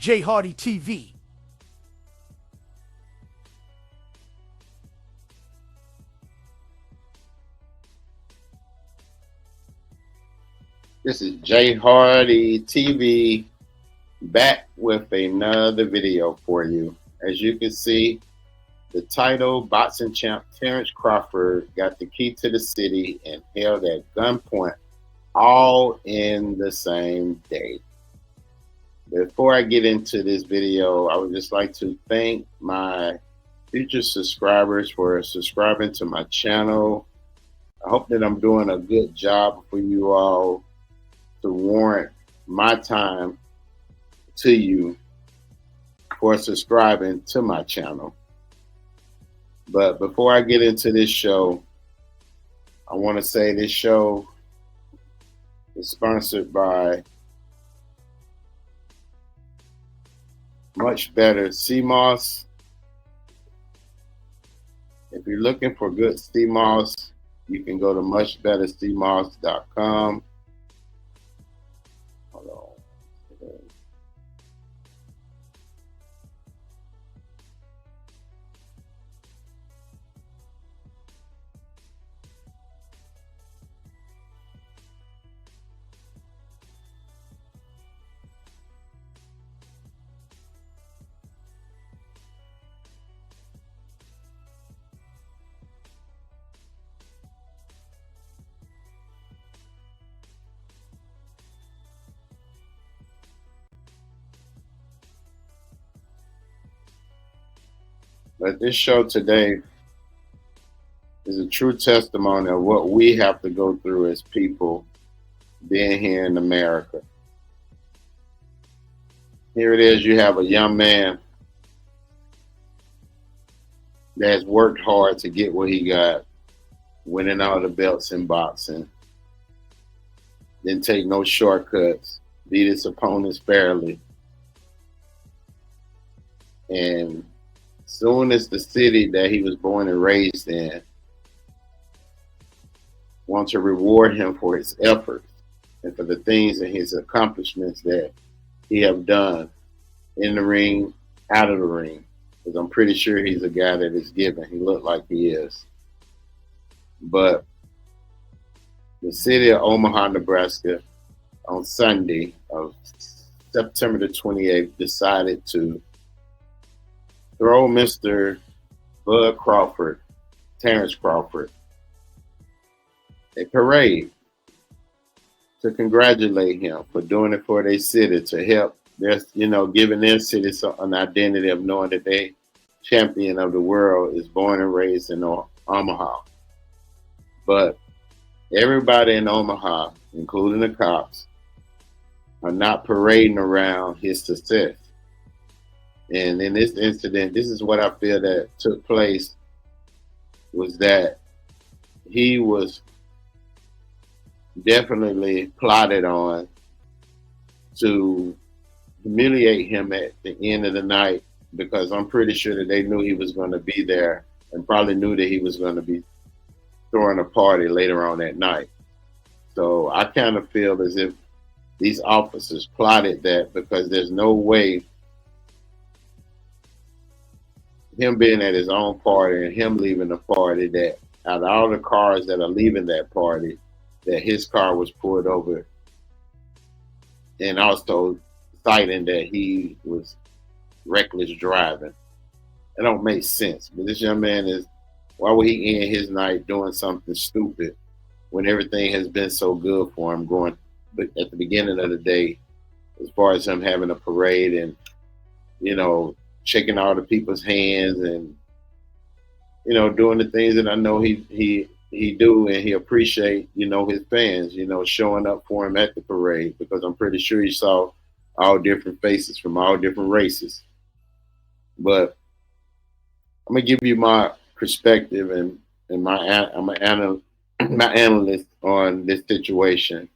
J Hardy TV. This is J Hardy TV back with another video for you. As you can see, the title, boxing champ Terrance Crawford got the key to the city and held at gunpoint all in the same day. Before I get into this video, I would just like to thank my future subscribers for subscribing to my channel. I hope that I'm doing a good job for you all to warrant my time to you for subscribing to my channel. But before I get into this show, I want to say this show is sponsored by Much Better Sea Moss. If you're looking for good sea moss, you can go to muchbetterseamoss.com. Hold on. But this show today is a true testimony of what we have to go through as people being here in America. Here it is, you have a young man that has worked hard to get what he got, winning all the belts in boxing, didn't take no shortcuts, beat his opponents fairly. And soon as the city that he was born and raised in wants to reward him for his efforts and for the things and his accomplishments that he have done in the ring, out of the ring, because I'm pretty sure he's a guy that is given. He looked like he is. But the city of Omaha, Nebraska, on Sunday of September the 28th, decided to throw Mr. Bud Crawford, Terrance Crawford, a parade to congratulate him for doing it for their city, to help their, giving their city an identity of knowing that they champion of the world is born and raised in Omaha. But everybody in Omaha, including the cops, are not parading around his success. And in this incident, this is what I feel that took place, was that he was definitely plotted on to humiliate him at the end of the night, because I'm pretty sure that they knew he was going to be there and probably knew that he was going to be throwing a party later on that night. So I kind of feel as if these officers plotted that, because there's no way him being at his own party and him leaving the party, that out of all the cars that are leaving that party, that his car was pulled over, and also citing that he was reckless driving. It don't make sense. But this young man is, why would he end his night doing something stupid when everything has been so good for him going at the beginning of the day, as far as him having a parade and, shaking all the people's hands and, doing the things that I know he do, and he appreciate, his fans, showing up for him at the parade, because I'm pretty sure he saw all different faces from all different races. But I'm gonna give you my perspective and I'm an analyst on this situation.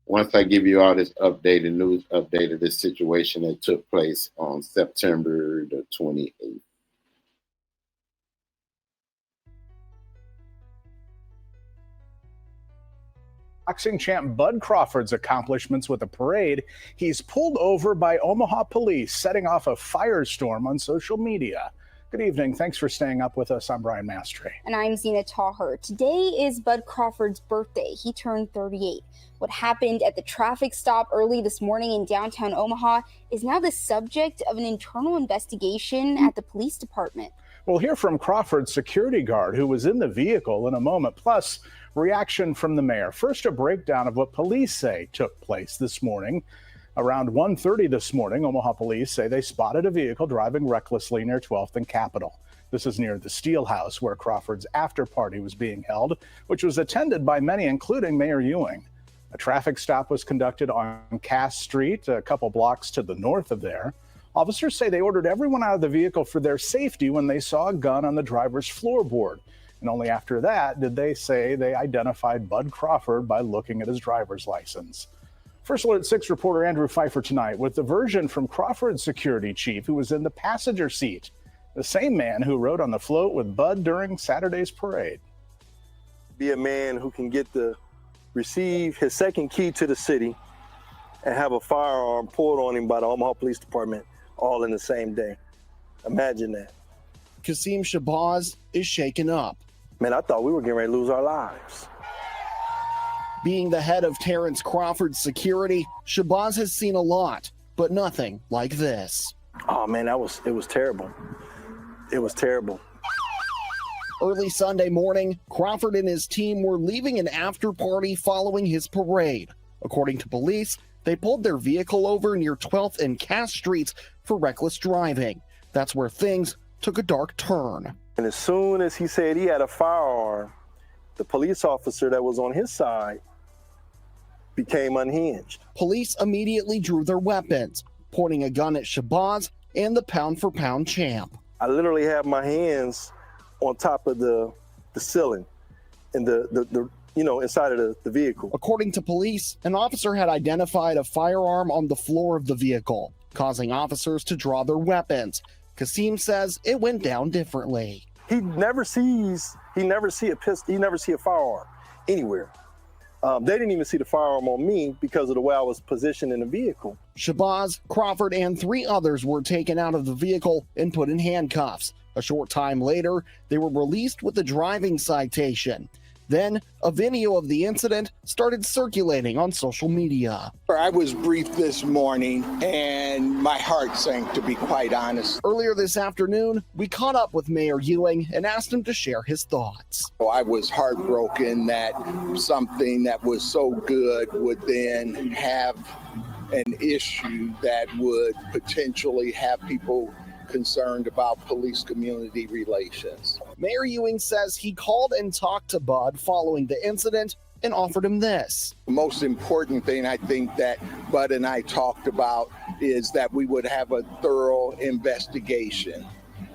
Once I give you all this news update of this situation that took place on September the 28th. Boxing champ Bud Crawford's accomplishments with a parade, he's pulled over by Omaha police, setting off a firestorm on social media. Good evening. Thanks for staying up with us. I'm Brian Mastry. And I'm Zena Taher. Today is Bud Crawford's birthday. He turned 38. What happened at the traffic stop early this morning in downtown Omaha is now the subject of an internal investigation at the police department. We'll hear from Crawford's security guard who was in the vehicle in a moment, plus reaction from the mayor. First, a breakdown of what police say took place this morning. Around 1:30 this morning, Omaha police say they spotted a vehicle driving recklessly near 12th and Capitol. This is near the Steel House where Crawford's after party was being held, which was attended by many, including Mayor Ewing. A traffic stop was conducted on Cass Street, a couple blocks to the north of there. Officers say they ordered everyone out of the vehicle for their safety when they saw a gun on the driver's floorboard. And only after that did they say they identified Bud Crawford by looking at his driver's license. First Alert 6 reporter Andrew Pfeiffer tonight with the version from Crawford's security chief who was in the passenger seat, the same man who rode on the float with Bud during Saturday's parade. Be a man who can get to receive his second key to the city and have a firearm pulled on him by the Omaha Police Department all in the same day. Imagine that. Kasim Shabazz is shaken up. Man, I thought we were getting ready to lose our lives. Being the head of Terrance Crawford's security, Shabazz has seen a lot, but nothing like this. Oh man, it was terrible. It was terrible. Early Sunday morning, Crawford and his team were leaving an after party following his parade. According to police, they pulled their vehicle over near 12th and Cass Streets for reckless driving. That's where things took a dark turn. And as soon as he said he had a firearm, the police officer that was on his side became unhinged. Police immediately drew their weapons, pointing a gun at Shabazz and the pound-for-pound champ. I literally had my hands on top of the ceiling and the inside of the vehicle. According to police, an officer had identified a firearm on the floor of the vehicle, causing officers to draw their weapons. Kasim says it went down differently. He never see a pistol, he never see a firearm anywhere. They didn't even see the firearm on me because of the way I was positioned in the vehicle. Shabazz, Crawford, and 3 others were taken out of the vehicle and put in handcuffs. A short time later, they were released with a driving citation. Then, a video of the incident started circulating on social media. I was briefed this morning, and my heart sank, to be quite honest. Earlier this afternoon, we caught up with Mayor Ewing and asked him to share his thoughts. I was heartbroken that something that was so good would then have an issue that would potentially have people concerned about police-community relations. Mayor Ewing says he called and talked to Bud following the incident and offered him this. The most important thing I think that Bud and I talked about is that we would have a thorough investigation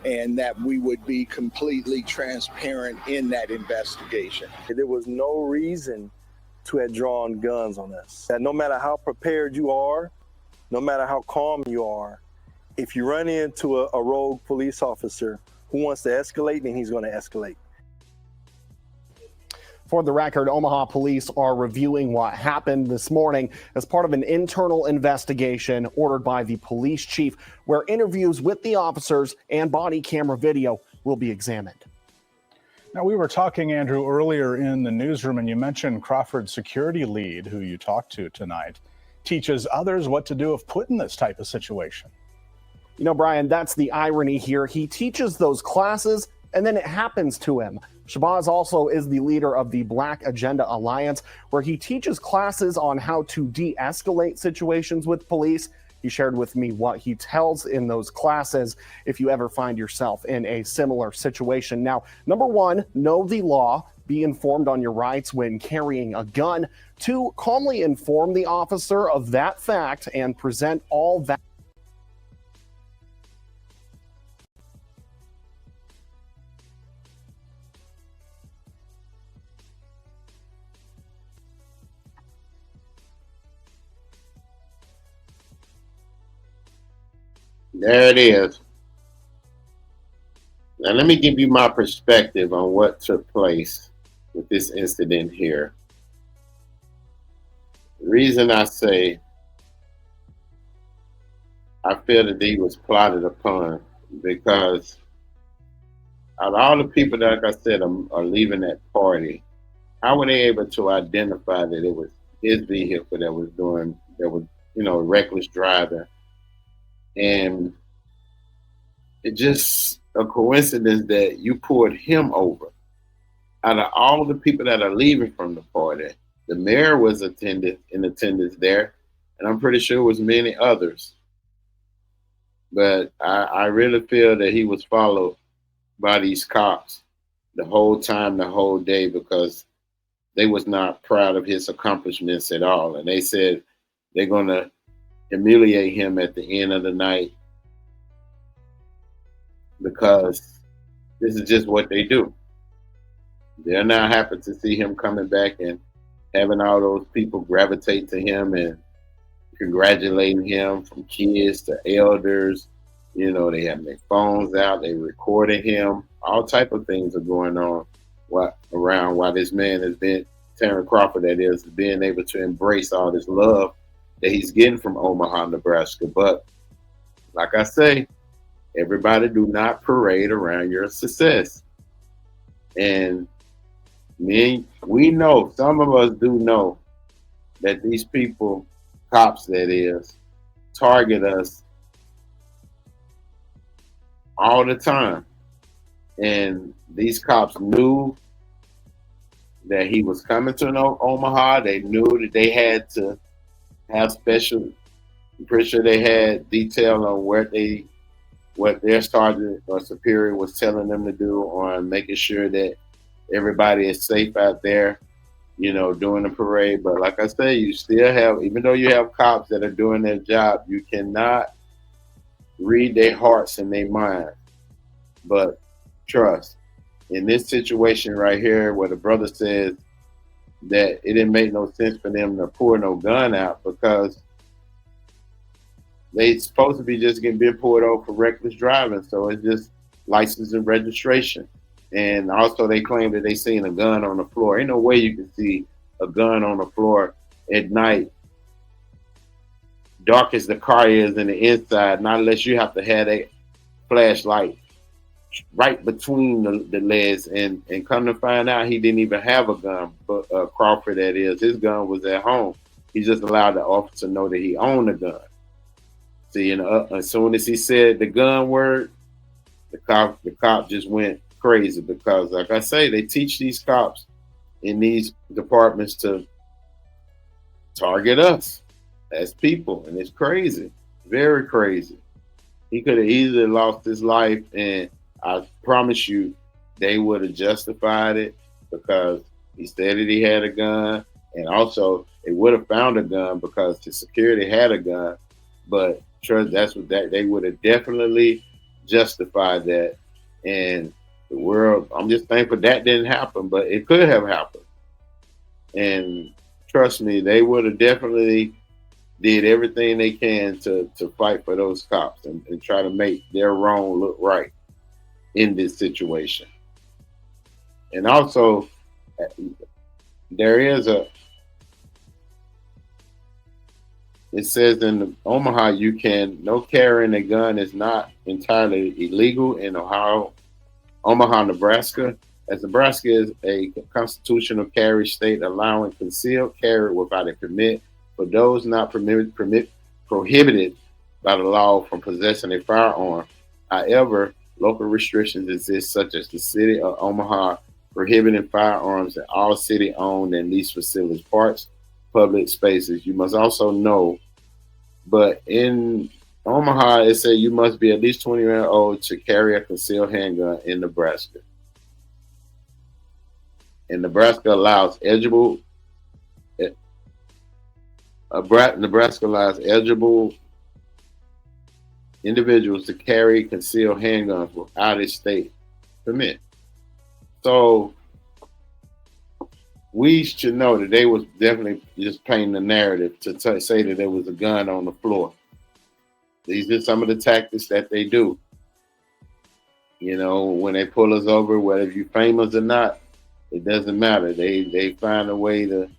and that we would be completely transparent in that investigation. There was no reason to have drawn guns on us. That no matter how prepared you are, no matter how calm you are, if you run into a rogue police officer who wants to escalate, then he's going to escalate. For the record, Omaha police are reviewing what happened this morning as part of an internal investigation ordered by the police chief, where interviews with the officers and body camera video will be examined. Now, we were talking, Andrew, earlier in the newsroom, and you mentioned Crawford's security lead, who you talked to tonight, teaches others what to do if put in this type of situation. You know, Brian, that's the irony here. He teaches those classes, and then it happens to him. Shabazz also is the leader of the Black Agenda Alliance, where he teaches classes on how to de-escalate situations with police. He shared with me what he tells in those classes if you ever find yourself in a similar situation. Now, number 1, know the law. Be informed on your rights when carrying a gun. 2, calmly inform the officer of that fact and present all that. There it is. Now let me give you my perspective on what took place with this incident here. The reason I say I feel that he was plotted upon because out of all the people that, like I said, are leaving that party, how were they able to identify that it was his vehicle that was reckless driving? And it's just a coincidence that you pulled him over. Out of all the people that are leaving from the party, the mayor was in attendance there, and I'm pretty sure it was many others. But I really feel that he was followed by these cops the whole time, the whole day, because they was not proud of his accomplishments at all. And they said they're going to humiliate him at the end of the night because this is just what they do. They're not happy to see him coming back and having all those people gravitate to him and congratulating him, from kids to elders. You know, they have their phones out, they recording him. All type of things are going on around while this man has been, Terrance Crawford, that is, being able to embrace all this love that he's getting from Omaha, Nebraska. But like I say, everybody do not parade around your success. And we know, some of us do know that these people, cops that is, target us all the time. And these cops knew that he was coming to Omaha. They knew that they had to have special, I'm pretty sure they had detail on what their sergeant or superior was telling them to do on making sure that everybody is safe out there, you know, doing the parade. But like I say, you still have, even though you have cops that are doing their job, you cannot read their hearts and their minds. But trust, in this situation right here, where the brother says that it didn't make no sense for them to pull no gun out because they supposed to be just being pulled over for reckless driving. So it's just license and registration. And also they claim that they seen a gun on the floor. Ain't no way you can see a gun on the floor at night, dark as the car is in the inside, not unless you have to have a flashlight right between the legs. And come to find out, he didn't even have a gun, but Crawford, that is, his gun was at home. He just allowed the officer to know that he owned a gun. See, as soon as he said the gun word, the cop just went crazy because, like I say, they teach these cops in these departments to target us as people, and it's crazy, very crazy. He could have easily lost his life, and I promise you, they would have justified it because he said that he had a gun, and also they would have found a gun because the security had a gun. But they would have definitely justified that. And the world, I'm just thankful that didn't happen, but it could have happened. And trust me, they would have definitely did everything they can to fight for those cops and try to make their wrong look right in this situation. And also, there is it says in Omaha, no carrying a gun is not entirely illegal in Omaha, Nebraska, as Nebraska is a constitutional carry state allowing concealed carry without a permit for those not prohibited by the law from possessing a firearm. However, local restrictions exist, such as the city of Omaha prohibiting firearms in all city-owned and leased facilities, parks, public spaces. You must also know, but in Omaha, it says you must be at least 20 years old to carry a concealed handgun in Nebraska. And Nebraska allows eligible individuals to carry concealed handguns without a state permit. So we should know that they was definitely just painting the narrative to say that there was a gun on the floor. These are some of the tactics that they do. You know, when they pull us over, whether you're famous or not, it doesn't matter. They find a way to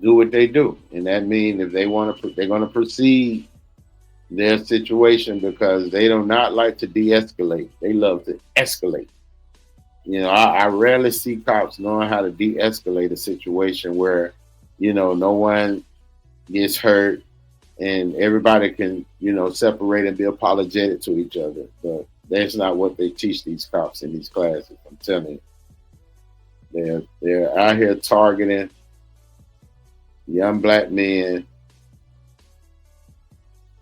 do what they do, and that means if they want to, they're going to proceed their situation because they do not like to de-escalate. They love to escalate. You know, I rarely see cops knowing how to de-escalate a situation where, you know, no one gets hurt and everybody can, you know, separate and be apologetic to each other. But that's not what they teach these cops in these classes. I'm telling you, they're out here targeting young black men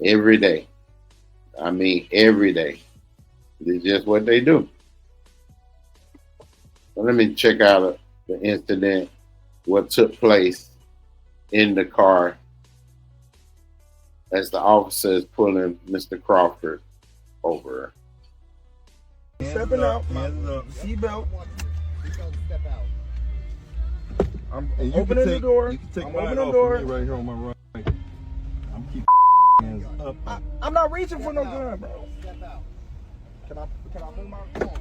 every day. I mean, every day. It's just what they do. So let me check out the incident, what took place in the car as the officer is pulling Mr. Crawford over. Stepping out, seatbelt. I'm opening the door. I'm opening the door. Right here on my right. I'm keeping hands up. I'm not reaching for no gun, bro. Can I move my phone?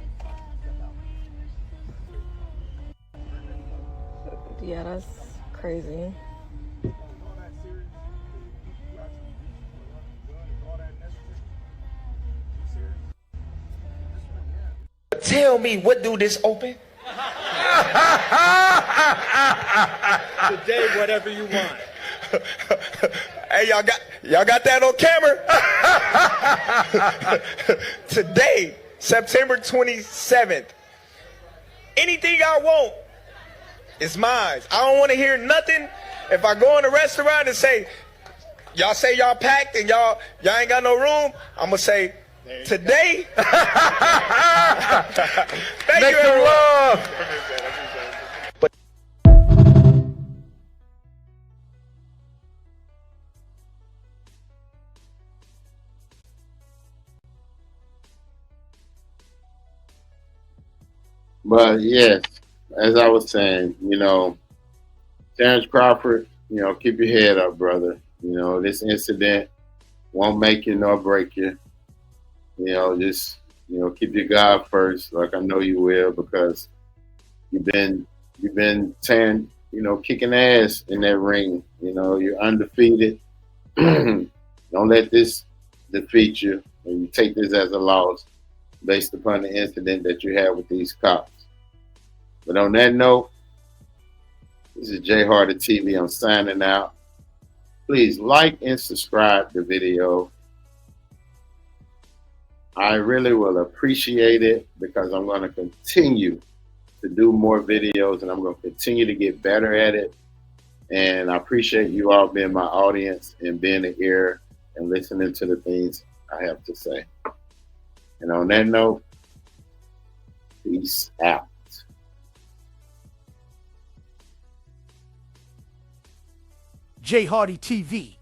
Yeah, that's crazy. Tell me, what do this open? Today, whatever you want. Hey, y'all got that on camera? Today, September 27th. Anything I want is mine. I don't want to hear nothing. If I go in a restaurant and say y'all packed and y'all ain't got no room, I'm gonna say today. Thank you, everyone. But yes, as I was saying, you know, Terrance Crawford, you know, keep your head up, brother. You know, this incident won't make you nor break you. You know, just, you know, keep your God first, like I know you will, because you've been tearing, you know, kicking ass in that ring. You know, you're undefeated. Don't let this defeat you, and you take this as a loss based upon the incident that you had with these cops. But on that note, this is Jay Hardy TV. I'm signing out. Please like and subscribe the video. I really will appreciate it because I'm going to continue to do more videos and I'm going to continue to get better at it. And I appreciate you all being my audience and being an ear and listening to the things I have to say. And on that note, peace out. Jay Hardy TV.